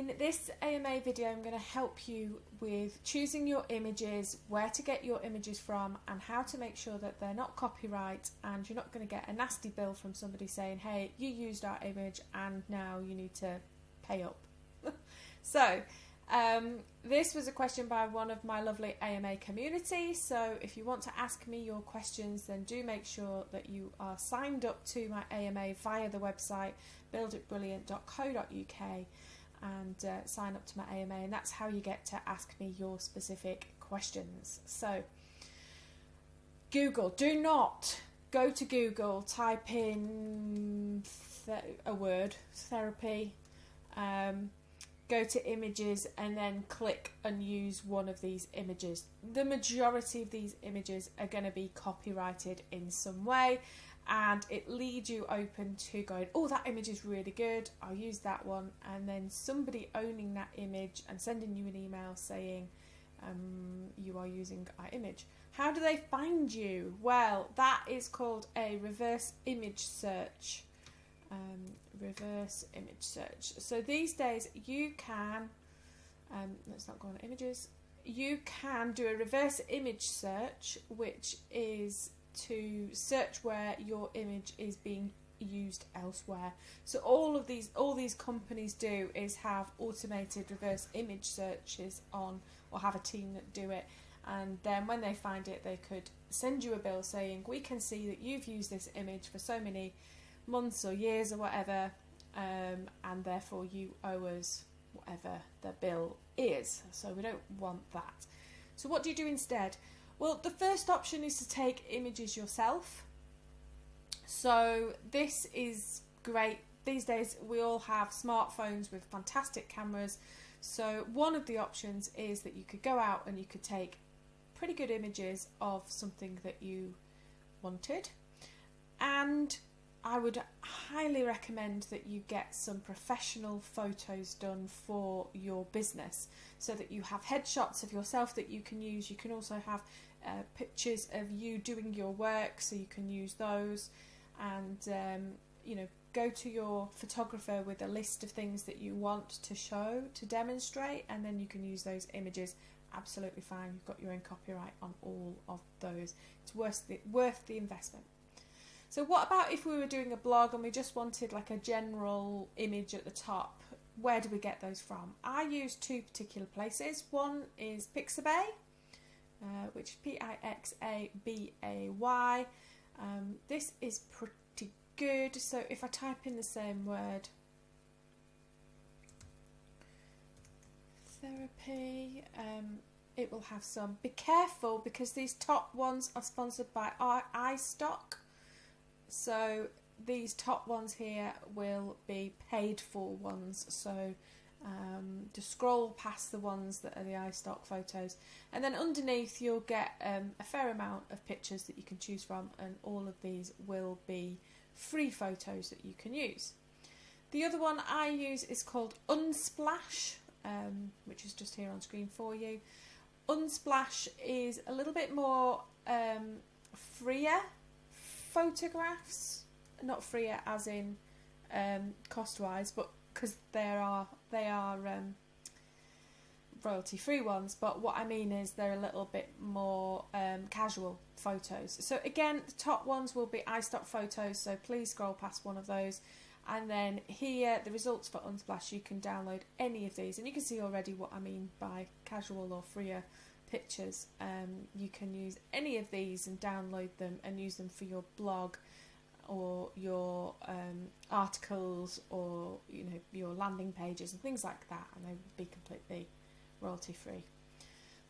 In this AMA video, I'm going to help you with choosing your images, where to get your images from, and how to make sure that they're not copyright and you're not going to get a nasty bill from somebody saying, hey, you used our image and now you need to pay up. So, this was a question by one of my lovely AMA community, so if you want to ask me your questions, then do make sure that you are signed up to my AMA via the website builditbrilliant.co.uk and sign up to my AMA, and that's how you get to ask me your specific questions. So Google, do not go to Google, type in a word, therapy, go to images and then click and use one of these images. The majority of these images are going to be copyrighted in some way, and it leads you open to going, oh, that image is really good, I'll use that one, and then somebody owning that image and sending you an email saying you are using our image. How do they find you? Well, that is called a reverse image search. Reverse image search. So these days you can, let's not go on images, you can do a reverse image search, which is to search where your image is being used elsewhere. So all these companies do is have automated reverse image searches on, or have a team that do it, and then when they find it, they could send you a bill saying, we can see that you've used this image for so many months or years or whatever, and therefore you owe us whatever the bill is. So we don't want that. So what do you do instead? Well, the first option is to take images yourself. So this is great. These days we all have smartphones with fantastic cameras. So one of the options is that you could go out and you could take pretty good images of something that you wanted, and I would highly recommend that you get some professional photos done for your business, so that you have headshots of yourself that you can use. You can also have pictures of you doing your work, so you can use those, and you know, go to your photographer with a list of things that you want to show, to demonstrate, and then you can use those images absolutely fine. You've got your own copyright on all of those. It's worth the investment. So what about if we were doing a blog and we just wanted like a general image at the top? Where do we get those from? I use two particular places. One is Pixabay, which is Pixabay. This is pretty good. So if I type in the same word, therapy, it will have some. Be careful, because these top ones are sponsored by iStock. So these top ones here will be paid for ones, so just scroll past the ones that are the iStock photos, and then underneath you'll get a fair amount of pictures that you can choose from, and all of these will be free photos that you can use. The other one I use is called Unsplash, which is just here on screen for you. Unsplash is a little bit more freer photographs, not freer as in cost wise, but because they are royalty free ones, but what I mean is they're a little bit more casual photos. So again, the top ones will be iStock photos, so please scroll past one of those, and then here the results for Unsplash. You can download any of these, and you can see already what I mean by casual or freer pictures. You can use any of these and download them and use them for your blog or your articles, or you know, your landing pages and things like that, and they will be completely royalty free.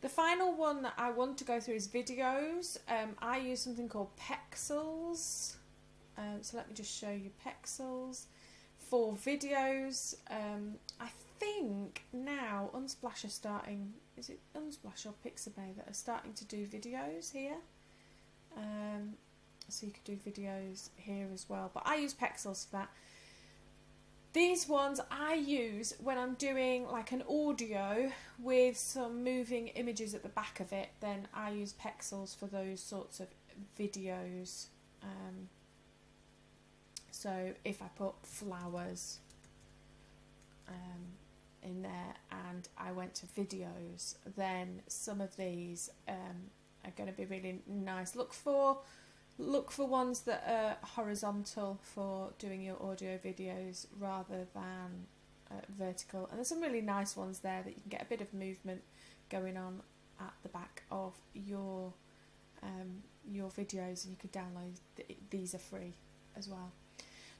The final one that I want to go through is videos. I use something called Pexels. So let me just show you Pexels for videos. I think now Unsplash are starting, is it Unsplash or Pixabay that are starting to do videos here? So you could do videos here as well, but I use Pexels for that. These ones I use when I'm doing like an audio with some moving images at the back of it. Then I use Pexels for those sorts of videos. So if I put flowers in there, and I went to videos, then some of these are going to be really nice. Look for ones that are horizontal for doing your audio videos rather than vertical, and there's some really nice ones there that you can get a bit of movement going on at the back of your videos, and you can download these are free as well.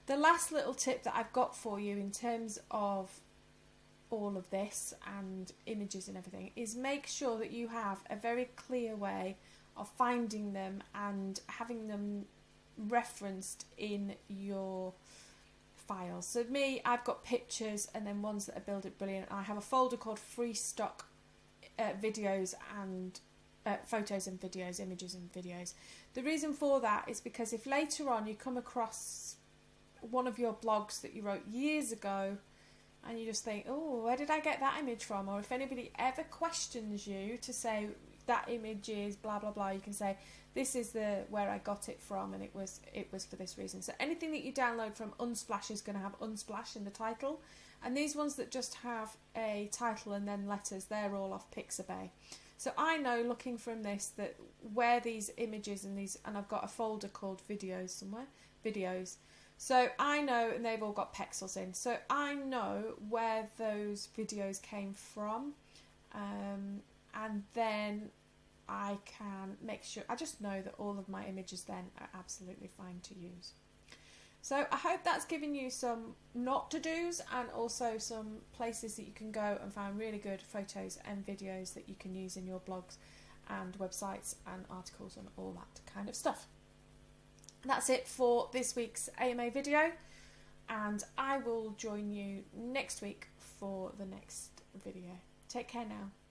The last little tip that I've got for you in terms of all of this and images and everything is make sure that you have a very clear way of finding them and having them referenced in your files. So me, I've got pictures and then ones that are Build It Brilliant. I have a folder called free stock videos and photos and videos, images and videos. The reason for that is because if later on you come across one of your blogs that you wrote years ago and you just think, oh, where did I get that image from? Or if anybody ever questions you to say that image is blah blah blah, you can say this is where I got it from, and it was for this reason. So anything that you download from Unsplash is going to have Unsplash in the title, and these ones that just have a title and then letters, they're all off Pixabay. So I know, looking from this, that where these images and I've got a folder called videos somewhere, videos. So I know, and they've all got pexels in, so I know where those videos came from, and then I can make sure, I just know that all of my images then are absolutely fine to use. So I hope that's given you some not to do's and also some places that you can go and find really good photos and videos that you can use in your blogs and websites and articles and all that kind of stuff. That's it for this week's AMA video, and I will join you next week for the next video. Take care now.